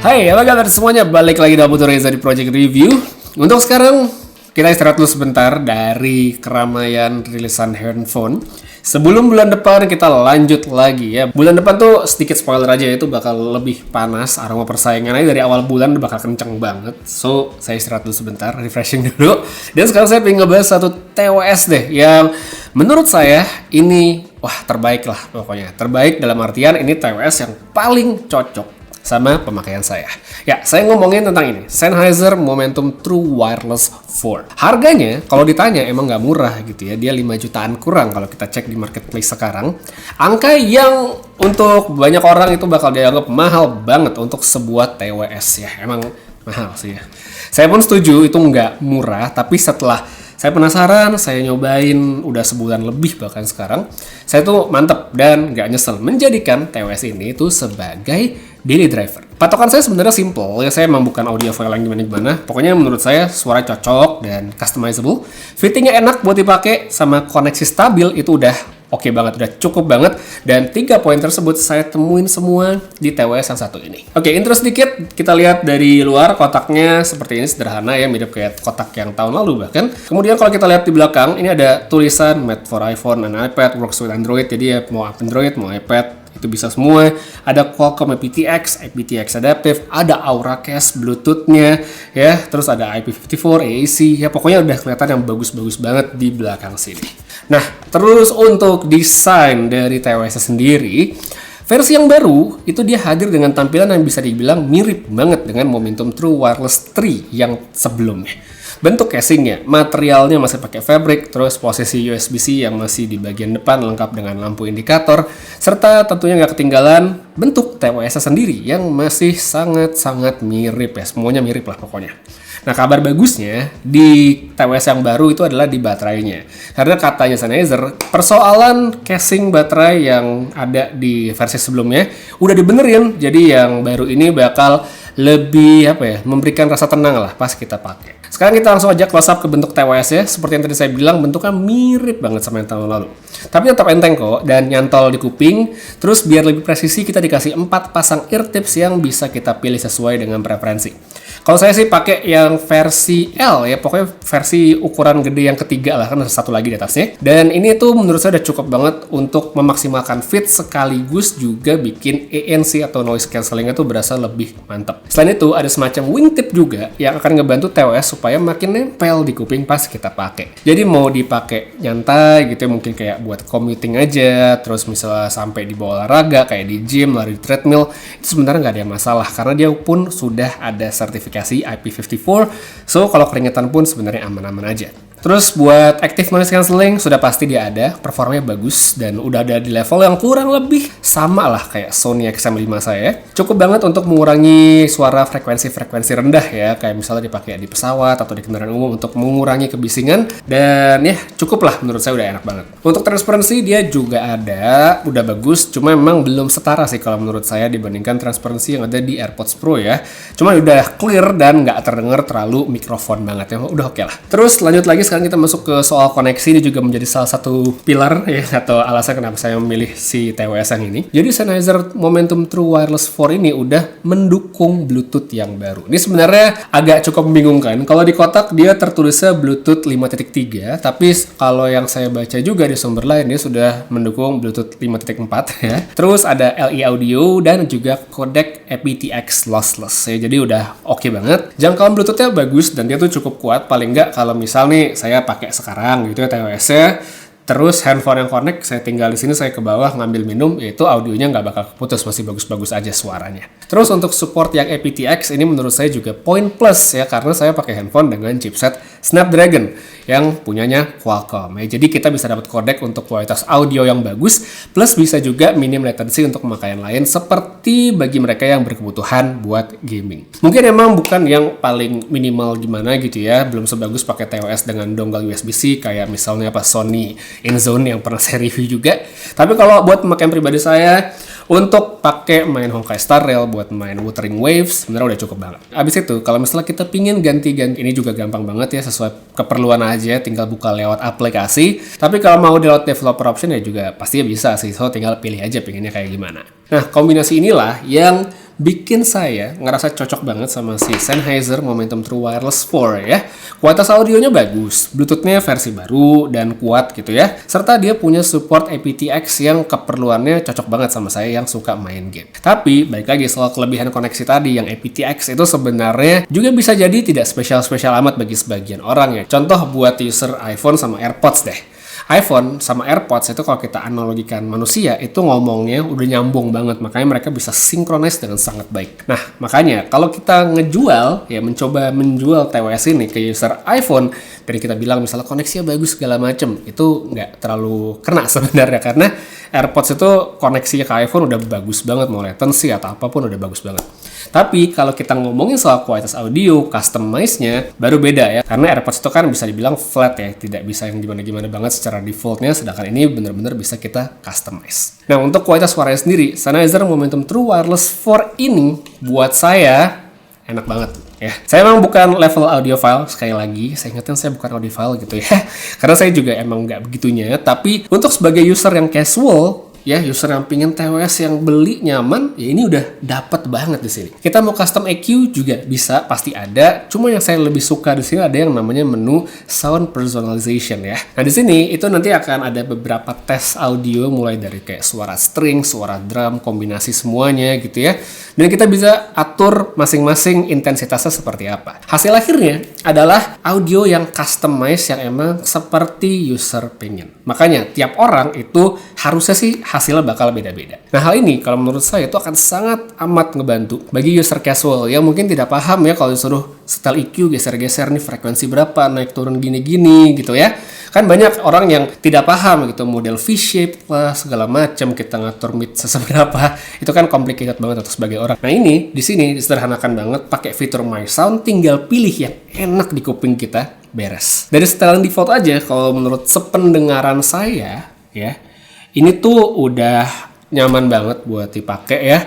Hai, apa kabar semuanya? Balik lagi dalam Putu Reza di Project Review. Untuk sekarang, kita istirahat dulu sebentar dari keramaian rilisan handphone. Sebelum bulan depan kita lanjut lagi ya. Bulan depan tuh sedikit spoiler aja, itu bakal lebih panas. Aroma persaingan aja dari awal bulan bakal kenceng banget. So, saya istirahat dulu sebentar, refreshing dulu. Dan sekarang saya pengen ngebahas satu TWS deh, yang menurut saya ini, terbaik lah pokoknya. Terbaik dalam artian ini TWS yang paling cocok sama pemakaian saya. Ya, saya ngomongin tentang ini, Sennheiser Momentum True Wireless 4. Harganya, kalau ditanya emang nggak murah gitu ya. Dia 5 jutaan kurang kalau kita cek di marketplace sekarang. Angka yang untuk banyak orang itu bakal dianggap mahal banget untuk sebuah TWS ya. Emang mahal sih ya. Saya pun setuju itu nggak murah, tapi setelah saya penasaran, saya nyobain udah sebulan lebih bahkan sekarang, saya tuh mantep dan nggak nyesel menjadikan TWS ini tuh sebagai daily driver. Patokan saya sebenarnya simple, ya saya emang bukan audiophile yang gimana-gimana. Pokoknya menurut saya suara cocok dan customizable, fittingnya enak buat dipakai, sama koneksi stabil itu udah oke banget, udah cukup banget. Dan 3 poin tersebut saya temuin semua di TWS yang satu ini. Oke, intro sedikit, kita lihat dari luar kotaknya seperti ini, sederhana ya, mirip kayak kotak yang tahun lalu bahkan. Kemudian kalau kita lihat di belakang, ini ada tulisan made for iPhone and iPad, works with Android, jadi ya mau Android, mau iPad, itu bisa semua. Ada Qualcomm aptX Adaptive, ada Auracast Bluetooth-nya ya, terus ada IP54, AAC, ya pokoknya udah kelihatan yang bagus-bagus banget di belakang sini. Nah, terus untuk desain dari TWS sendiri, versi yang baru itu dia hadir dengan tampilan yang bisa dibilang mirip banget dengan Momentum True Wireless 3 yang sebelumnya. Bentuk casingnya, materialnya masih pakai fabric, terus posisi USB-C yang masih di bagian depan lengkap dengan lampu indikator, serta tentunya nggak ketinggalan bentuk TWS sendiri yang masih sangat-sangat mirip ya, semuanya mirip lah pokoknya. Nah, kabar bagusnya di TWS yang baru itu adalah di baterainya. Karena katanya Sennheiser, persoalan casing baterai yang ada di versi sebelumnya udah dibenerin. Jadi yang baru ini bakal lebih memberikan rasa tenang lah pas kita pakai. Sekarang kita langsung aja close up ke bentuk TWS ya. Seperti yang tadi saya bilang, bentuknya mirip banget sama yang tahun lalu. Tapi tetap enteng kok dan nyantol di kuping. Terus biar lebih presisi kita dikasih 4 pasang ear tips yang bisa kita pilih sesuai dengan preferensi. Kalau saya sih pakai yang versi L ya, pokoknya versi ukuran gede yang ketiga lah, kan ada satu lagi di atasnya. Dan ini tuh menurut saya udah cukup banget untuk memaksimalkan fit sekaligus juga bikin ANC atau noise cancellingnya tuh berasa lebih mantap. Selain itu ada semacam wingtip juga yang akan ngebantu TWS supaya makin nempel di kuping pas kita pakai. Jadi mau dipakai nyantai gitu ya, mungkin kayak buat commuting aja, terus misalnya sampai di bawah olahraga kayak di gym, lari di treadmill, itu sebenarnya nggak ada masalah karena dia pun sudah ada sertifikasi IP54, so kalau keringetan pun sebenarnya aman-aman aja. Terus buat active noise cancelling sudah pasti dia ada, performanya bagus dan udah ada di level yang kurang lebih sama lah kayak Sony XM5 saya. Cukup banget untuk mengurangi suara frekuensi-frekuensi rendah ya, kayak misalnya dipakai di pesawat atau di kendaraan umum untuk mengurangi kebisingan, dan ya cukup lah, menurut saya udah enak banget. Untuk transparansi dia juga ada, udah bagus, cuma memang belum setara sih kalau menurut saya dibandingkan transparansi yang ada di AirPods Pro ya. Cuma udah clear dan nggak terdengar terlalu mikrofon banget ya, udah oke lah. Terus lanjut lagi, sekarang kita masuk ke soal koneksi. Ini juga menjadi salah satu pilar ya, atau alasan kenapa saya memilih si TWS yang ini. Jadi Sennheiser Momentum True Wireless 4 ini udah mendukung Bluetooth yang baru. Ini sebenarnya agak cukup membingungkan. Kalau di kotak dia tertulisnya Bluetooth 5.3, tapi kalau yang saya baca juga di sumber lain dia sudah mendukung Bluetooth 5.4 ya. Terus ada LE audio dan juga codec aptX lossless ya. Jadi udah oke banget. Jangkauan Bluetooth-nya bagus dan dia tuh cukup kuat. Paling nggak kalau misal nih saya pakai sekarang gitu ya TWS-nya, terus handphone yang connect, saya tinggal di sini, saya ke bawah ngambil minum, itu audionya nggak bakal keputus, masih bagus-bagus aja suaranya. Terus untuk support yang aptX ini menurut saya juga poin plus ya, karena saya pakai handphone dengan chipset Snapdragon yang punyanya Qualcomm ya. Jadi kita bisa dapat codec untuk kualitas audio yang bagus, plus bisa juga minim latency untuk pemakaian lain seperti bagi mereka yang berkebutuhan buat gaming. Mungkin emang bukan yang paling minimal gimana gitu ya, belum sebagus pakai TWS dengan dongle USB-C kayak misalnya Sony InZone yang pernah saya review juga. Tapi kalau buat pemakaian pribadi saya, untuk pakai main Honkai Star Rail, buat main Wuthering Waves, sebenarnya udah cukup banget. Abis itu, kalau misalnya kita pingin ganti-ganti, ini juga gampang banget ya, sesuai keperluan aja, tinggal buka lewat aplikasi. Tapi kalau mau di lewat developer option ya juga pastinya bisa sih, so tinggal pilih aja pinginnya kayak gimana. Nah, kombinasi inilah yang bikin saya ngerasa cocok banget sama si Sennheiser Momentum True Wireless 4 ya. Kualitas audionya bagus, Bluetooth-nya versi baru dan kuat gitu ya. Serta dia punya support aptX yang keperluannya cocok banget sama saya yang suka main game. Tapi balik lagi soal kelebihan koneksi tadi yang aptX itu sebenarnya juga bisa jadi tidak spesial-spesial amat bagi sebagian orang ya. Contoh buat user iPhone sama AirPods deh. iPhone sama AirPods itu kalau kita analogikan manusia itu ngomongnya udah nyambung banget, makanya mereka bisa sinkronis dengan sangat baik. Nah makanya kalau kita ngejual ya, mencoba menjual TWS ini ke user iPhone dan kita bilang misalnya koneksinya bagus segala macem, itu nggak terlalu kena sebenarnya, karena AirPods itu koneksinya ke iPhone udah bagus banget, mau latency atau apapun udah bagus banget. Tapi kalau kita ngomongin soal kualitas audio, customize-nya baru beda ya. Karena AirPods itu kan bisa dibilang flat ya, tidak bisa yang gimana-gimana banget secara defaultnya, sedangkan ini benar-benar bisa kita customize. Nah, untuk kualitas suaranya sendiri, Sennheiser Momentum True Wireless 4 ini buat saya enak banget ya. Saya emang bukan level audiophile, sekali lagi saya ingatkan saya bukan audiophile gitu ya. Karena saya juga emang nggak begitunya, tapi untuk sebagai user yang casual ya, user yang pingin TWS yang beli nyaman, ya ini udah dapat banget di sini. Kita mau custom EQ juga bisa, pasti ada. Cuma yang saya lebih suka di sini ada yang namanya menu sound personalization ya. Nah di sini itu nanti akan ada beberapa tes audio mulai dari kayak suara string, suara drum, kombinasi semuanya gitu ya. Dan kita bisa atur masing-masing intensitasnya seperti apa. Hasil akhirnya adalah audio yang customized yang emang seperti user pengen. Makanya tiap orang itu harusnya sih hasilnya bakal beda-beda. Nah hal ini kalau menurut saya itu akan sangat amat ngebantu bagi user casual yang mungkin tidak paham ya kalau disuruh setel EQ geser-geser nih frekuensi berapa, naik turun gini-gini gitu ya. Kan banyak orang yang tidak paham gitu, model V-shape lah segala macam, kita ngatur mid seberapa, itu kan complicated banget untuk sebagai orang. Nah ini di sini disederhanakan banget, pakai fitur My Sound, tinggal pilih yang enak di kuping kita, beres. Dari setelan default aja, kalau menurut sependengaran saya ya, ini tuh udah nyaman banget buat dipakai ya.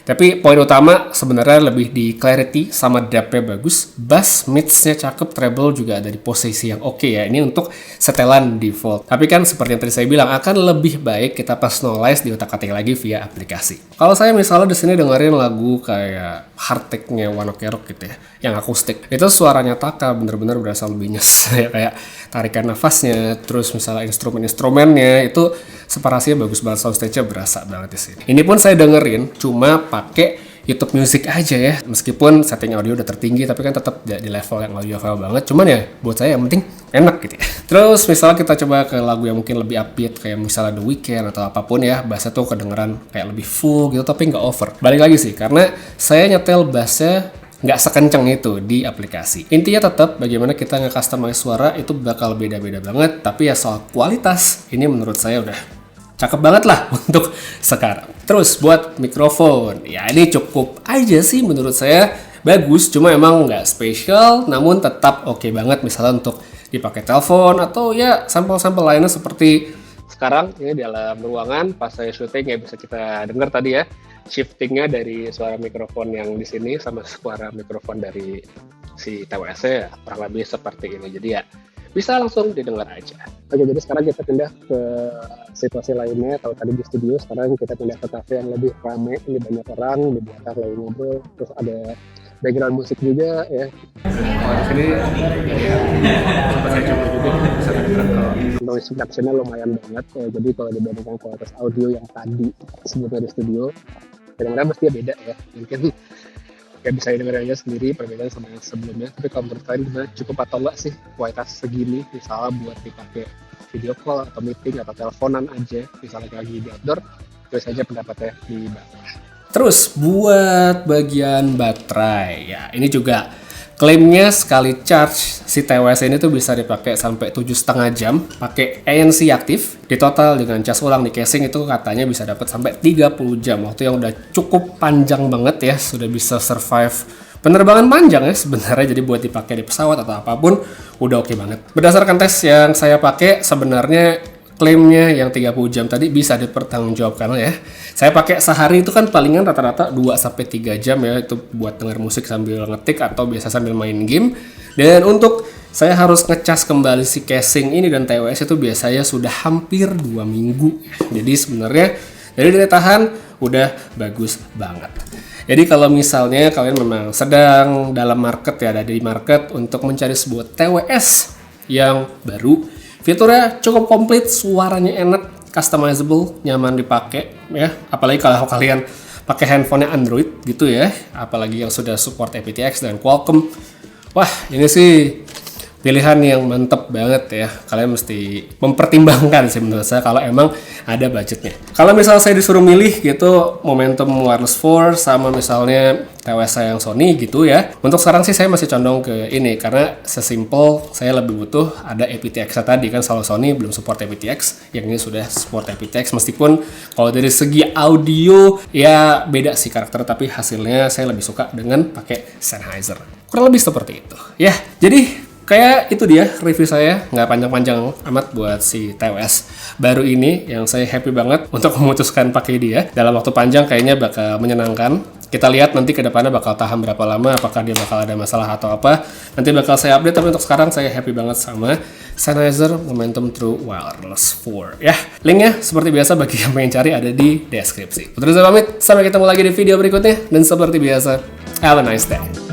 Tapi poin utama sebenarnya lebih di clarity sama depth-nya bagus, bass, mids-nya cakep, treble juga ada di posisi yang oke ya. Ini untuk setelan default. Tapi kan seperti yang tadi saya bilang, akan lebih baik kita personalize di otak-atik lagi via aplikasi. Kalau saya misalnya di sini dengerin lagu kayak Heartache-nya One Ok Rock gitu ya, yang akustik, itu suaranya Taka bener-bener berasa lebih nyes ya, kayak tarikan nafasnya, terus misalnya instrumen-instrumennya itu separasinya bagus banget, soundstage-nya berasa banget di sini. Ini pun saya dengerin cuma pakai YouTube Music aja ya, meskipun setting audio udah tertinggi, tapi kan tetap di level yang audiophile banget. Cuman ya buat saya yang penting enak gitu ya. Terus misalnya kita coba ke lagu yang mungkin lebih upbeat kayak misalnya The Weeknd atau apapun ya, bassnya tuh kedengeran kayak lebih full gitu tapi nggak over. Balik lagi sih, karena saya nyetel bassnya nggak sekenceng itu di aplikasi. Intinya tetap bagaimana kita nge-customize suara itu bakal beda-beda banget, tapi ya soal kualitas ini menurut saya udah cakep banget lah untuk sekarang. Terus buat mikrofon, ya ini cukup aja sih menurut saya, bagus, cuma emang nggak spesial, namun tetap oke banget misalnya untuk dipakai telepon atau ya sampel-sampel lainnya seperti sekarang ini dalam ruangan pas saya syuting ya bisa kita dengar tadi ya shiftingnya dari suara mikrofon yang di sini sama suara mikrofon dari si TWS ya kurang lebih seperti ini, jadi ya bisa langsung didengar aja. Oke, jadi sekarang kita pindah ke situasi lainnya. Kalau tadi di studio, sekarang kita pindah ke cafe yang lebih ramai, ini banyak orang di belakang lagi ngobrol, terus ada background musik juga ya. Ini sempat saya coba juga bisa dengar kalau noise reduction-nya lumayan banget ya. Jadi kalau dibandingkan kualitas audio yang tadi sebelumnya di studio, kadang-kadang mestinya beda ya. Mungkin ya bisa dengar aja sendiri perbedaan sama yang sebelumnya. Tapi kalau menurut kalian gimana, cukup atau enggak sih kualitas segini misalnya buat dipakai video call atau meeting atau teleponan aja misalnya lagi di outdoor? Tulis aja pendapatnya di bawah. Terus buat bagian baterai ya, ini juga klaimnya sekali charge si TWS ini tuh bisa dipakai sampai 7,5 jam pakai ANC aktif. Di total dengan cas ulang di casing itu katanya bisa dapat sampai 30 jam. Waktu yang udah cukup panjang banget ya, sudah bisa survive penerbangan panjang ya sebenarnya. Jadi buat dipakai di pesawat atau apapun udah oke banget. Berdasarkan tes yang saya pakai sebenarnya klaimnya yang 30 jam tadi bisa dipertanggungjawabkan ya. Saya pakai sehari itu kan palingan rata-rata 2-3 jam ya, itu buat denger musik sambil ngetik atau biasa sambil main game. Dan untuk saya harus ngecas kembali si casing ini dan TWS itu biasanya sudah hampir 2 minggu. Jadi sebenarnya Dari daya tahan udah bagus banget. Jadi kalau misalnya kalian memang sedang dalam market ya, ada di market untuk mencari sebuah TWS yang baru, fiturnya cukup komplit, suaranya enak, customizable, nyaman dipakai ya. Apalagi kalau kalian pakai handphonenya Android gitu ya, apalagi yang sudah support aptX dan Qualcomm. Wah, ini sih pilihan yang mantep banget ya. Kalian mesti mempertimbangkan sih menurut saya kalau emang ada budgetnya. Kalau misalnya saya disuruh milih gitu, Momentum Wireless 4 sama misalnya TWS saya yang Sony gitu ya. Untuk sekarang sih saya masih condong ke ini karena sesimpel saya lebih butuh ada aptX tadi kan. Kalau Sony belum support aptX, yang ini sudah support aptX. Meskipun kalau dari segi audio ya beda sih karakter, tapi hasilnya saya lebih suka dengan pakai Sennheiser. Kurang lebih seperti itu. Ya, jadi kayak itu dia review saya, nggak panjang-panjang amat buat si TWS baru ini yang saya happy banget untuk memutuskan pakai dia. Dalam waktu panjang kayaknya bakal menyenangkan. Kita lihat nanti ke depannya bakal tahan berapa lama, apakah dia bakal ada masalah atau apa. Nanti bakal saya update, tapi untuk sekarang saya happy banget sama Sennheiser Momentum True Wireless 4 ya. Linknya seperti biasa bagi yang pengen cari ada di deskripsi. Putra saya pamit, sampai ketemu lagi di video berikutnya, dan seperti biasa, have a nice day.